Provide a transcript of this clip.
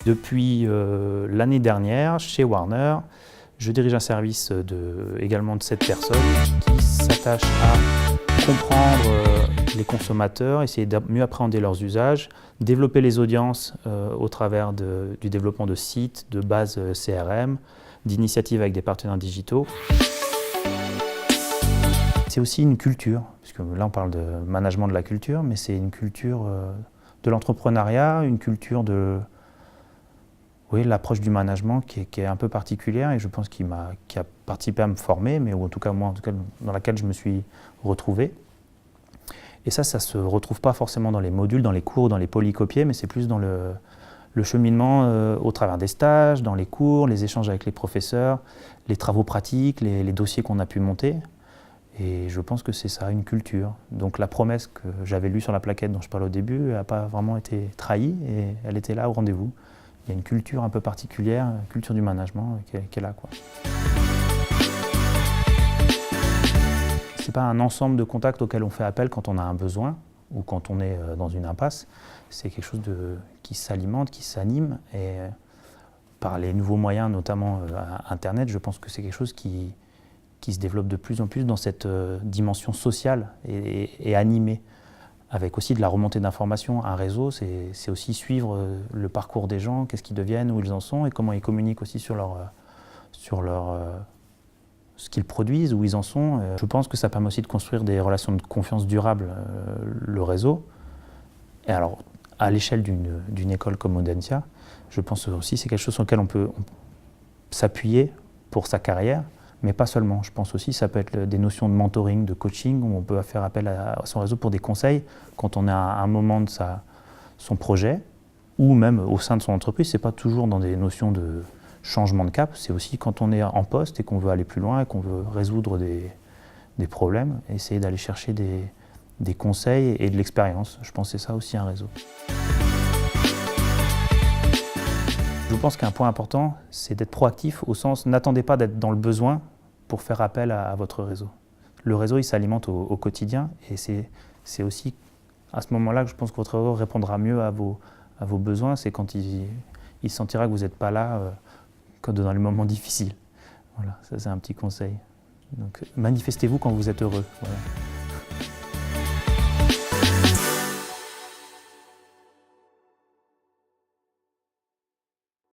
Depuis l'année dernière, chez Warner, je dirige un service également de 7 personnes qui s'attachent à comprendre les consommateurs, essayer de mieux appréhender leurs usages, développer les audiences au travers du développement de sites, de bases CRM, d'initiatives avec des partenaires digitaux. C'est aussi une culture, puisque là on parle de management de la culture, mais c'est une culture de l'entrepreneuriat, une culture de l'approche du management qui est un peu particulière et je pense qui a participé à me former, mais ou en tout cas moi, dans laquelle je me suis retrouvé. Et ça ne se retrouve pas forcément dans les modules, dans les cours, dans les polycopiés, mais c'est plus dans le cheminement au travers des stages, dans les cours, les échanges avec les professeurs, les travaux pratiques, les dossiers qu'on a pu monter. Et je pense que c'est ça, une culture. Donc la promesse que j'avais lue sur la plaquette dont je parlais au début n'a pas vraiment été trahie et elle était là au rendez-vous. Il y a une culture un peu particulière, une culture du management qui est là, quoi. Ce n'est pas un ensemble de contacts auxquels on fait appel quand on a un besoin ou quand on est dans une impasse. C'est quelque chose qui s'alimente, qui s'anime. Et par les nouveaux moyens, notamment Internet, je pense que c'est quelque chose qui se développe de plus en plus dans cette dimension sociale et animée, avec aussi de la remontée d'informations. Un réseau, c'est aussi suivre le parcours des gens, qu'est-ce qu'ils deviennent, où ils en sont, et comment ils communiquent aussi sur ce qu'ils produisent, où ils en sont. Je pense que ça permet aussi de construire des relations de confiance durables, le réseau. Et alors, à l'échelle d'une école comme Audencia, je pense aussi que c'est quelque chose sur lequel on peut s'appuyer pour sa carrière. Mais pas seulement, je pense aussi que ça peut être des notions de mentoring, de coaching, où on peut faire appel à son réseau pour des conseils quand on est à un moment de son projet, ou même au sein de son entreprise. Ce n'est pas toujours dans des notions de changement de cap, c'est aussi quand on est en poste et qu'on veut aller plus loin et qu'on veut résoudre des problèmes, essayer d'aller chercher des conseils et de l'expérience. Je pense que c'est ça aussi un réseau. Je pense qu'un point important, c'est d'être proactif au sens, n'attendez pas d'être dans le besoin pour faire appel à votre réseau. Le réseau, il s'alimente au quotidien et c'est aussi à ce moment-là que je pense que votre réseau répondra mieux à vos besoins. C'est quand il sentira que vous n'êtes pas là que dans les moments difficiles. Voilà, ça c'est un petit conseil. Donc manifestez-vous quand vous êtes heureux. Voilà.